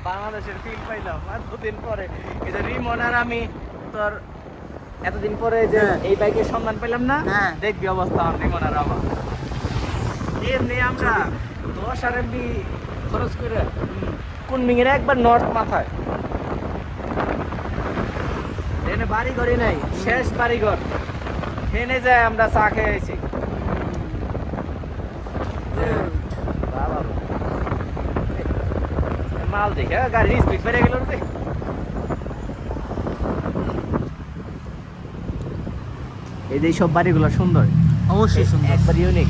বাংলাদেশের ফিল পাইলাম এতদিন পরে। এই যে রিমন আর আমি তোর এতদিন পরে যে এই বাইকের সন্ধান পেলাম না, দেখবি অবস্থা রিমন আর আমার। এমনি আমরা 10 RMB খরচ করে কুনমিংয়ের একবার নর্থ মাথায় এনে বাড়ি ঘরে নাই, শেষ বাড়ি ঘর এনে যায় আমরা চা খেয়ে আইছি। মাল দেখে গাড়ির স্পিড বেড়ে গেল। এই যে সব বাড়িগুলো সুন্দর, অবশ্যই সুন্দর, একবার ইউনিক,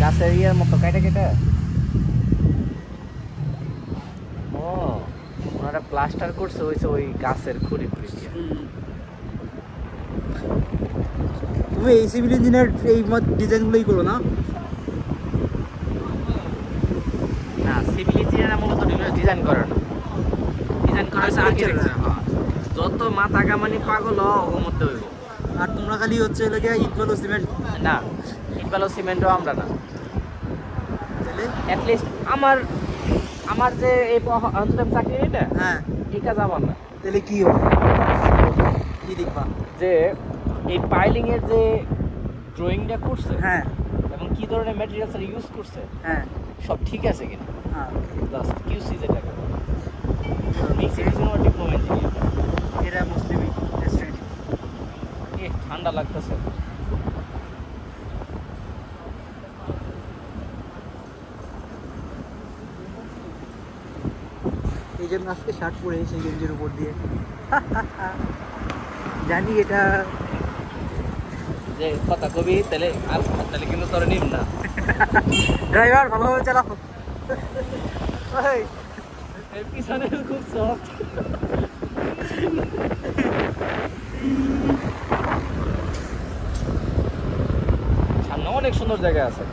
গাছের ইয়ার মতো কেটে কেটে। ও ওনারা প্লাস্টার করছে হইছে ওই গাছের খুঁড়ি খুঁড়ি দিয়ে। তুমি এই সিভিল ইঞ্জিনিয়ার এই ডিজাইনগুলোই করো না? না, সিভিল ইঞ্জিনিয়ার মূলত ডিজাইন করে না, ডিজাইন করা হচ্ছে আর্কিটেকচার। যত মাথা কামানি পাগল ওর মধ্যে হইব। আর তোমরা খালি হচ্ছে এলাকা ইট বালু সিমেন্ট? না, ইট বালু সিমেন্টও আমরা না। তাহলে অ্যাটলিস্ট আমার যে এই চাকরি এটা, হ্যাঁ, এই কাজ আমার না। তাহলে কি হবে, কি দেখবা? যে এই পাইলিং এর যে ড্রয়িংটা করছে, হ্যাঁ, এবং কি ধরনের ম্যাটেরিয়ালস ইউজ করছে, হ্যাঁ, সব ঠিক আছে কিনা, হ্যাঁ, জাস্ট কিউসি যেটা ডিপ্লোমা ইঞ্জিনিয়ার। এরা মুসলিম রেস্টুরেন্ট। ঠান্ডা লাগতেছে। এই জন্য আজকে শার্ট পরে সেই গেঞ্জির উপর দিয়ে জানি এটা যে কথা কবি, তাহলে কিন্তু তোর নিম না। ড্রাইভার ভালোভাবে চালাও। এর পিছনে খুব সফট। সামনে অনেক সুন্দর জায়গা আছে।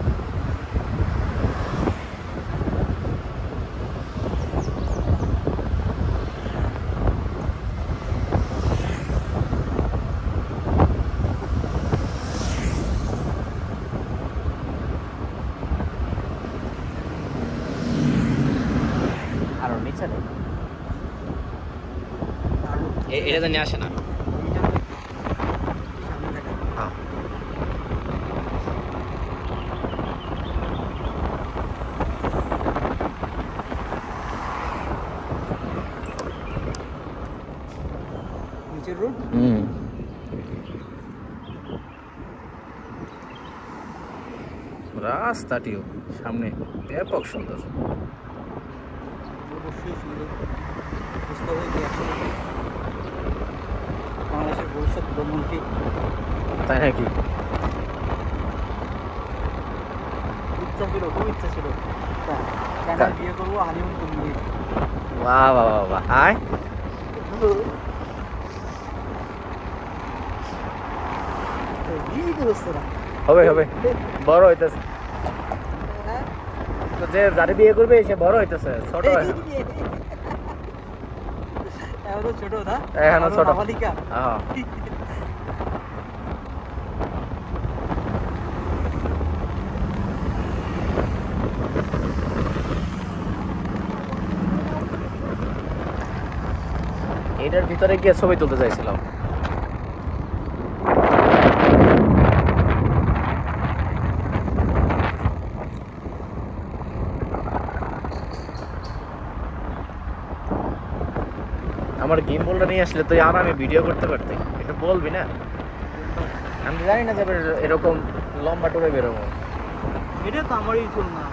এটা জানি আসে না। নিচের রোড, রাস্তাটিও সামনে ব্যাপক সুন্দর। অবশ্যই সুন্দর। বুঝতে হবে কি আসলে বাংলাদেশের ভবিষ্যৎ প্রধানমন্ত্রী, তাই নাকি? ইচ্ছা ছিল, খুব ইচ্ছা ছিল কানাডা বিয়ে করবো, হানিমুন করবো। বাহ বাহ বাহ বাহ, হাই হবে হবে, বড় হইতেছে। যে যারে বিয়ে করবে সে বড় হইতেছে, ছোট হয় না। এখনো ছোট না, এখনো ছোট। বালিকা। এটার ভিতরে গিয়ে ছবি তুলতে চাইছিলাম। আমার গেম বলটা নিয়ে আসলে তুই আর আমি ভিডিও করতে পারতে, এটা বলবি না? আমি জানি না যে এরকম লম্বা টুরে বেরোবো। এটা তো আমারই চল না,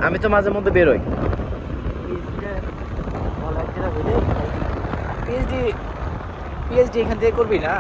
আমি তো মাঝে মধ্যে বেরোই। পিএইচডি এখান থেকে করবি না?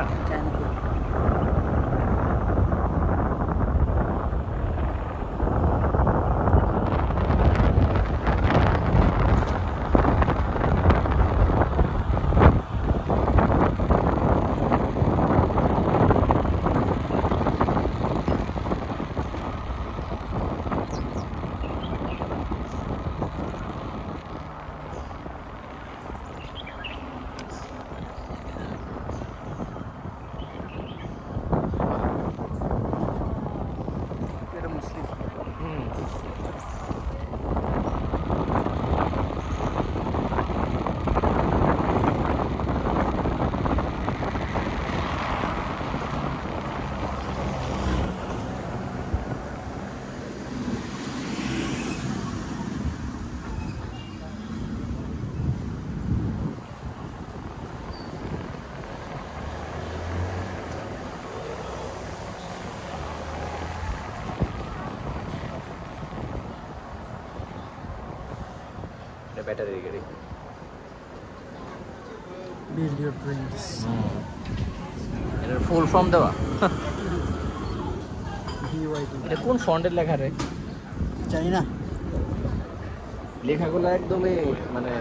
ব্যাটারি গাড়ি। Build your dreams. এটার ফুল ফর্ম দেওয়া। BYD এটা কোন ফন্টের লেখা রে? জানি না। লেখাগুলো একদমই মানে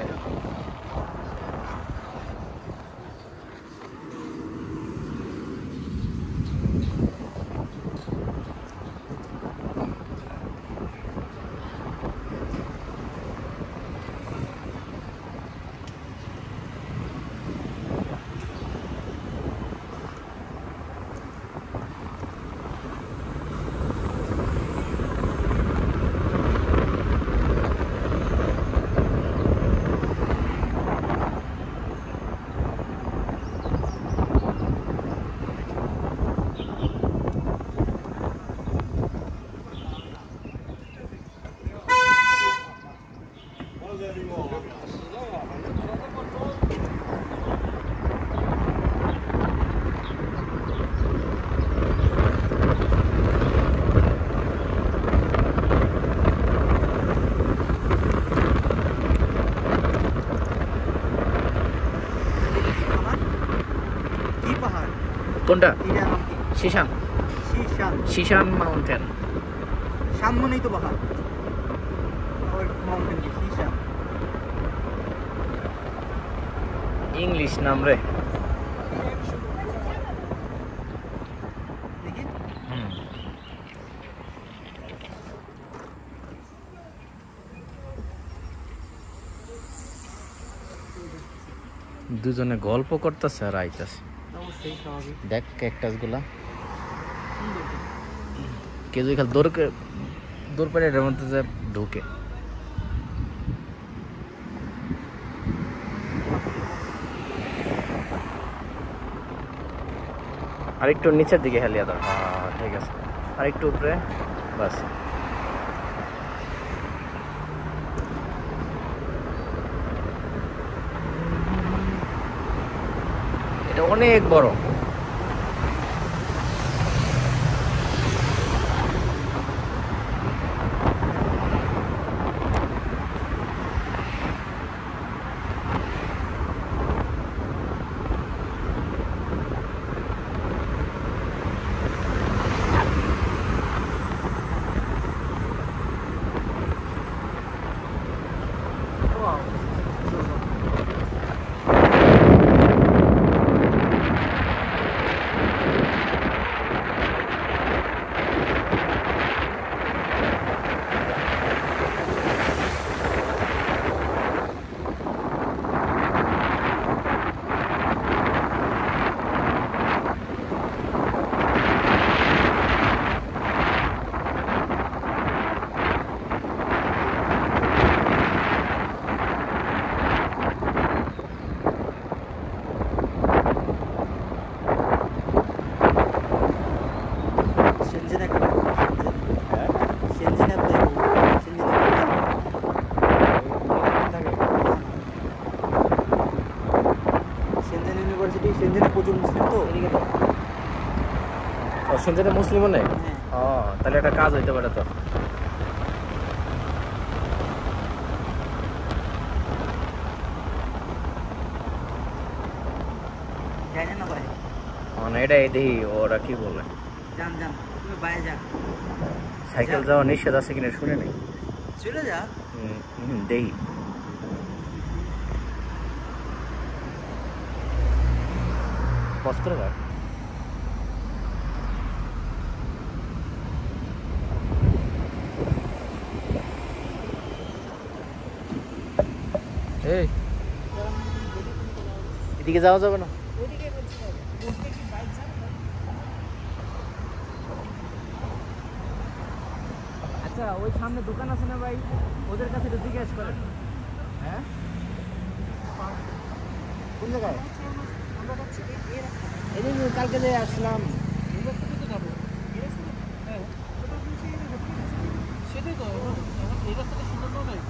কোনটা? এটার নাম কি? শিশান। শিশান। শিশান মাউন্টেন। শান মানেই তো পাহাড়। ওই মাউন্টেন কি শিশান? ইংলিশ নাম রে। দেখি দুজনে গল্প করতেছে আর আইতাছে। অবশ্যই স্বাভাবিক। দেখ ক্যাকটাস গুলা কেউ খালি দৌড় পেরে এটার মধ্যে যে ঢুকে। আরেকটু নিচের দিকে হেলিয়া দাও। হ্যাঁ ঠিক আছে, আরেকটু উপরে বাস। এটা অনেক বড়। সেনজেনে মুসলিমও নেই। ও তাহলে একটা কাজ হইতে পারে তো। মানে এটা দেখি ওরা কি বলে। সাইকেল যাওয়া নিষেধ আছে কিনা শুনে নেই। চলে যা। দেখি পজ করে রাখ। এই এদিকে যাওয়া যাবে না? আচ্ছা ওই সামনে দোকান আছে না ভাই, ওদের কাছে একটু জিজ্ঞেস করেন। হ্যাঁ কোন জায়গায়? এই যে কালকে যে আসলাম সেটাই তো এই রাস্তাটা সুন্দর নয়।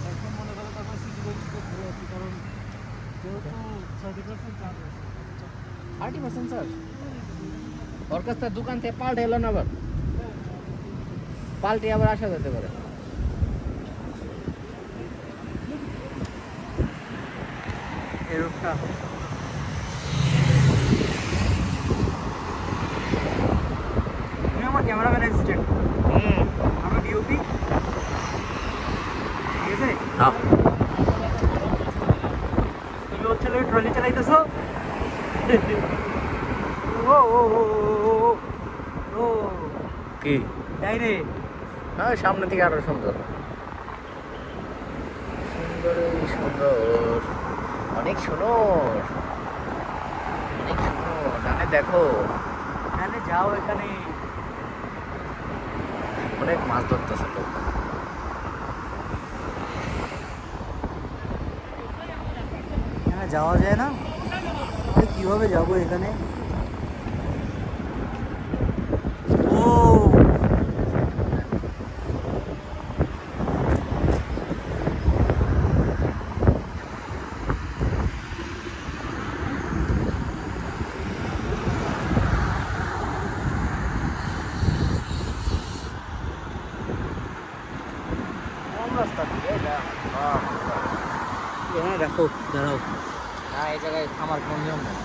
এখন মনে করো তারপর সিটি ঘুরে আসছি, কারণ যেহেতু 30% চার্জ আছে। 30% স্যার ওর কাছ থেকে দোকান থেকে পাল্টে এলো না আবার। পাল্টে আবার আসা যেতে পারে। এই রোডটা তুমি আমার ক্যামেরাম্যান অ্যাসিস্ট্যান্ট, আমার ডিওপি, ঠিক আছে? তুমি হচ্ছে ট্রলি চালাইতেছো। ও ও ও ও ও কি তাই রে? হ্যাঁ, সামনে থেকে আরো সুন্দর সুন্দর সুন্দর, অনেক সুন্দর, অনেক সুন্দর। ডানে দেখো, এখানে যাও, এখানে অনেক মাছ ধরতেছে লোক। এখানে যাওয়া যায় না? কিভাবে যাবো এখানে? ও রাস্তা দিয়ে এটা এখানে রাখো, দাঁড়াও। না, এই জায়গায় থামার কোনো নিয়ম নেই।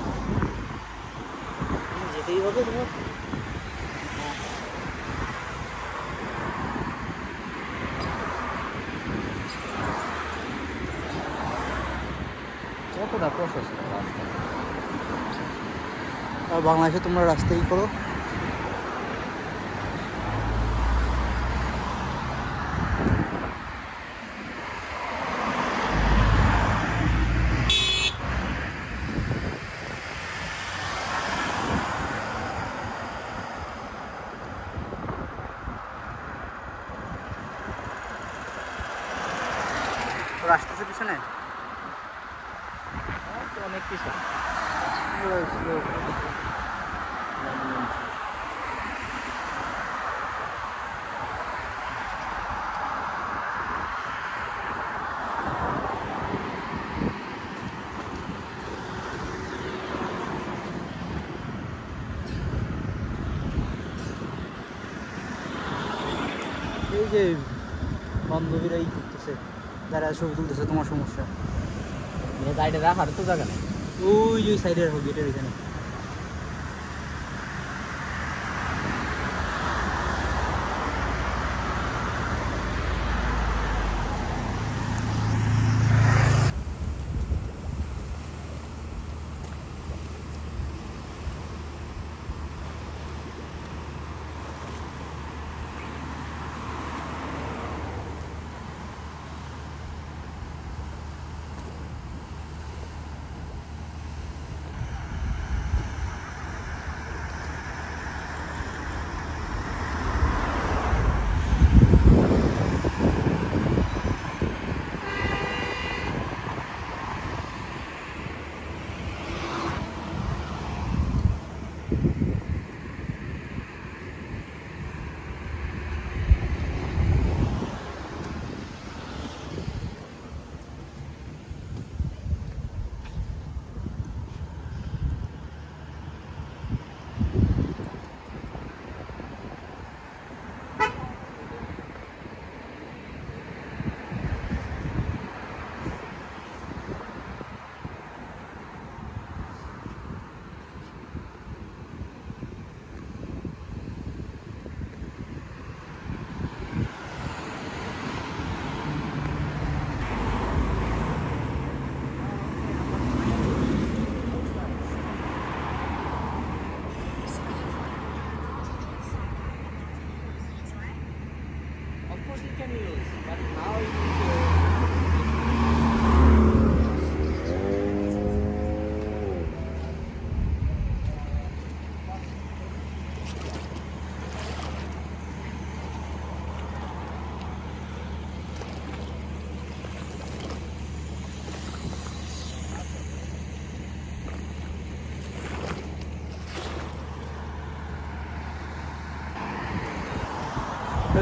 যেতেই হবে তোমার। কতটা প্রশস্ত রাস্তা। আর বাংলাদেশে তোমরা রাস্তাই করো। আসতেছে পিছনে অনেক কিছু। এই যে বান্ধবীরাই করতেছে, যারা ছবি তুলতেছে। তোমার সমস্যা গাড়িটা রাখার তো জায়গা নেই। ওই যে সাইডে রাখো, গেটের এখানে।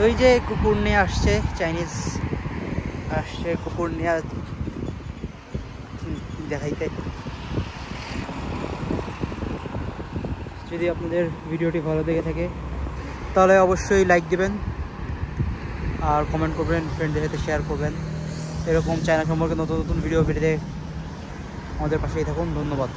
ওই যে কুকুর নিয়ে আসছে, চাইনিজ আসছে কুকুর নিয়ে দেখাইতে। যদি আপনাদের ভিডিওটি ভালো লেগে থাকে তাহলে অবশ্যই লাইক দিবেন, আর কমেন্ট করবেন, ফ্রেন্ডদের সাথে শেয়ার করবেন। এরকম চায়না সম্পর্কে নতুন নতুন ভিডিও পেতে আমাদের পাশেই থাকুন। ধন্যবাদ।